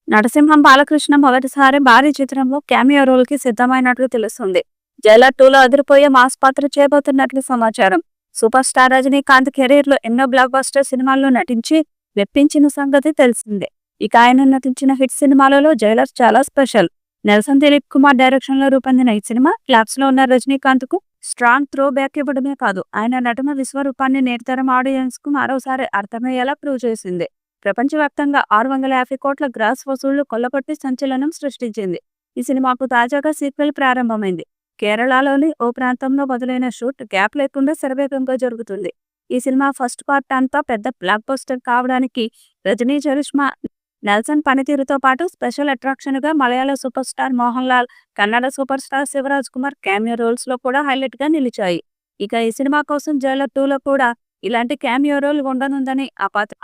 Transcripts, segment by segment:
నరసింహం బాలకృష్ణ మొదటిసారి భారీ చిత్రంలో క్యామియో రోల్ కి సిద్ధమైనట్లు తెలుస్తుంది. జైలర్ 2లో అదిరిపోయే మాస్ పాత్ర చేయబోతున్నట్లు సమాచారం. సూపర్ స్టార్ రజనీకాంత్ కెరీర్ లో ఎన్నో బ్లాక్ బస్టర్ సినిమాల్లో నటించి మెప్పించిన సంగతి తెలిసిందే. ఇక ఆయన నటించిన హిట్ సినిమాలలో జైలర్ చాలా special. Nelson Dilip Kumar direction లో రూపొందిన ఈ సినిమా క్లాప్స్ లో ఉన్న రజనీకాంత్ కు స్ట్రాంగ్ త్రో బ్యాక్ ఇవ్వడమే కాదు, ఆయన నటన విశ్వరూపాన్ని నేర్తరం ఆడియన్స్ కు మరోసారి అర్థమయ్యేలా ప్రూవ్ చేసింది. ప్రపంచవ్యాప్తంగా 650 కోట్ల గ్రాస్ వసూళ్లు కొల్లగొట్టి సంచలనం సృష్టించింది. ఈ సినిమాకు తాజాగా సీక్వెల్ ప్రారంభమైంది. కేరళలోని ఓ ప్రాంతంలో మొదలైన షూట్ గ్యాప్ లేకుండా శరవేగంగా జరుగుతుంది. ఈ సినిమా ఫస్ట్ పార్ట్ అంతా పెద్ద బ్లాక్ బస్టర్ కావడానికి రజనీ, చరిష్మా, నెల్సన్ పనితీరుతో పాటు స్పెషల్ అట్రాక్షన్ గా Malayala super star Mohan Lal, Kannada super star Shivaraj Kumar cameo roles లో కూడా హైలైట్ గా నిలిచాయి. ఇక ఈ సినిమా కోసం జైలర్ 2లో కూడా ఇలాంటి క్యామియో రోల్ ఉండనుందని,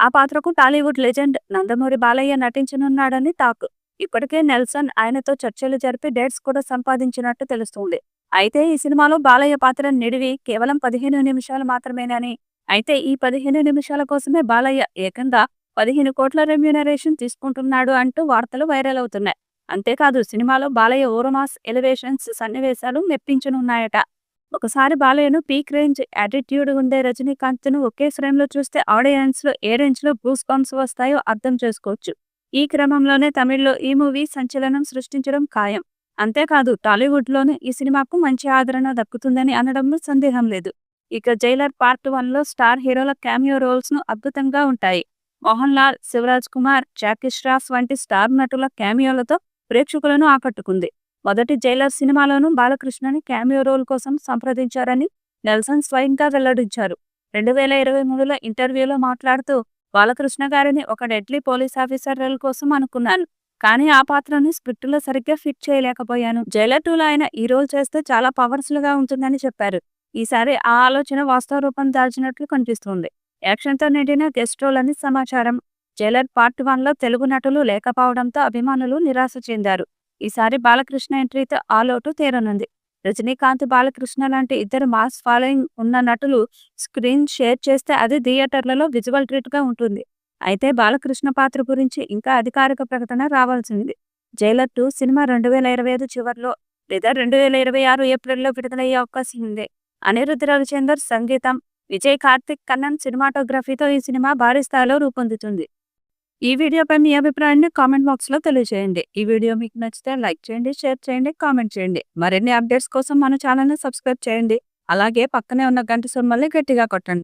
ఆ పాత్రకు టాలీవుడ్ లెజెండ్ నందమూరి బాలయ్య నటించనున్నాడని టాక్. ఇప్పటికే నెల్సన్ ఆయనతో చర్చలు జరిపి డేట్స్ కూడా సంపాదించినట్టు తెలుస్తుంది. అయితే ఈ సినిమాలో బాలయ్య పాత్ర నిడివి కేవలం 15 నిమిషాలు మాత్రమేనని, అయితే ఈ 15 నిమిషాల కోసమే బాలయ్య ఏకంగా 15 కోట్ల రెమ్యూనరేషన్ తీసుకుంటున్నాడు అంటూ వార్తలు వైరల్ అవుతున్నాయి. అంతేకాదు సినిమాలో బాలయ్య ఓరమాస్ ఎలివేషన్స్ సన్నివేశాలు మెప్పించనున్నాయట. ఒకసారి బాలయ్యను పీక్ రేంజ్ యాటిట్యూడ్ ఉండే రజనీకాంత్ ను ఒకే ఫ్రేమ్ లో చూస్తే ఆడియన్స్ లో ఏ రేంజ్ లో గూస్ బంప్స్ వస్తాయో అర్థం చేసుకోవచ్చు. ఈ క్రమంలోనే తమిళ్లో ఈ మూవీ సంచలనం సృష్టించడం ఖాయం. అంతేకాదు టాలీవుడ్ లోనే ఈ సినిమాకు మంచి ఆదరణ దక్కుతుందని అనడంలో సందేహం లేదు. ఇక జైలర్ పార్ట్ 1లో స్టార్ హీరోల క్యామియో రోల్స్ ను అద్భుతంగా ఉంటాయి. మోహన్ లాల్, శివరాజ్ కుమార్, జాకీ ష్రాఫ్ వంటి స్టార్ నటుల క్యామియోలతో ప్రేక్షకులను ఆకట్టుకుంది. మొదటి జైలర్ సినిమాలోనూ బాలకృష్ణని క్యామియో రోల్ కోసం సంప్రదించారని నెల్సన్ స్వయంగా వెల్లడించారు. 2023లో ఇంటర్వ్యూలో మాట్లాడుతూ, బాలకృష్ణ గారిని ఒక డెడ్లీ పోలీస్ ఆఫీసర్ రోల్ కోసం అనుకున్నాను, కానీ ఆ పాత్రని స్క్రిప్టులో సరిగ్గా ఫిట్ చేయలేకపోయాను. జైలర్ 2లో ఆయన ఈ రోల్ చేస్తే చాలా పవర్ఫుల్ గా ఉంటుందని చెప్పారు. ఈసారి ఆ ఆలోచన వాస్తవ రూపం దాల్చినట్లు కనిపిస్తుంది. యాక్షన్తో నిండిన గెస్ట్ రోల్ అని సమాచారం. జైలర్ పార్ట్ 1లో తెలుగు నటులు లేకపోవడంతో అభిమానులు నిరాశ చెందారు. ఈసారి బాలకృష్ణ ఎంట్రీతో ఆ లోటు తీరనుంది. రజనీకాంత్, బాలకృష్ణ లాంటి ఇద్దరు మాస్ ఫాలోయింగ్ ఉన్న నటులు స్క్రీన్ షేర్ చేస్తే అది థియేటర్లలో విజువల్ ట్రీట్ గా ఉంటుంది. అయితే బాలకృష్ణ పాత్ర గురించి ఇంకా అధికారిక ప్రకటన రావాల్సింది. జైలర్ 2 సినిమా 2025 చివర్లో లేదా 2026 ఏప్రిల్లో విడుదలయ్యే అవకాశం ఉంది. అనిరుద్ధ్ రవిచందర్ సంగీతం, విజయ్ కార్తిక్ కన్నన్ సినిమాటోగ్రఫీతో ఈ సినిమా భారీ స్థాయిలో రూపొందుతుంది. ఈ వీడియోపై మీ అభిప్రాయాన్ని కామెంట్ బాక్స్ లో తెలియజేయండి. ఈ వీడియో మీకు నచ్చితే లైక్ చేయండి, షేర్ చేయండి, కామెంట్ చేయండి. మరిన్ని అప్డేట్స్ కోసం మన ఛానల్ ని సబ్స్క్రైబ్ చేయండి. అలాగే పక్కనే ఉన్న గంట సింబల్ని గట్టిగా కొట్టండి.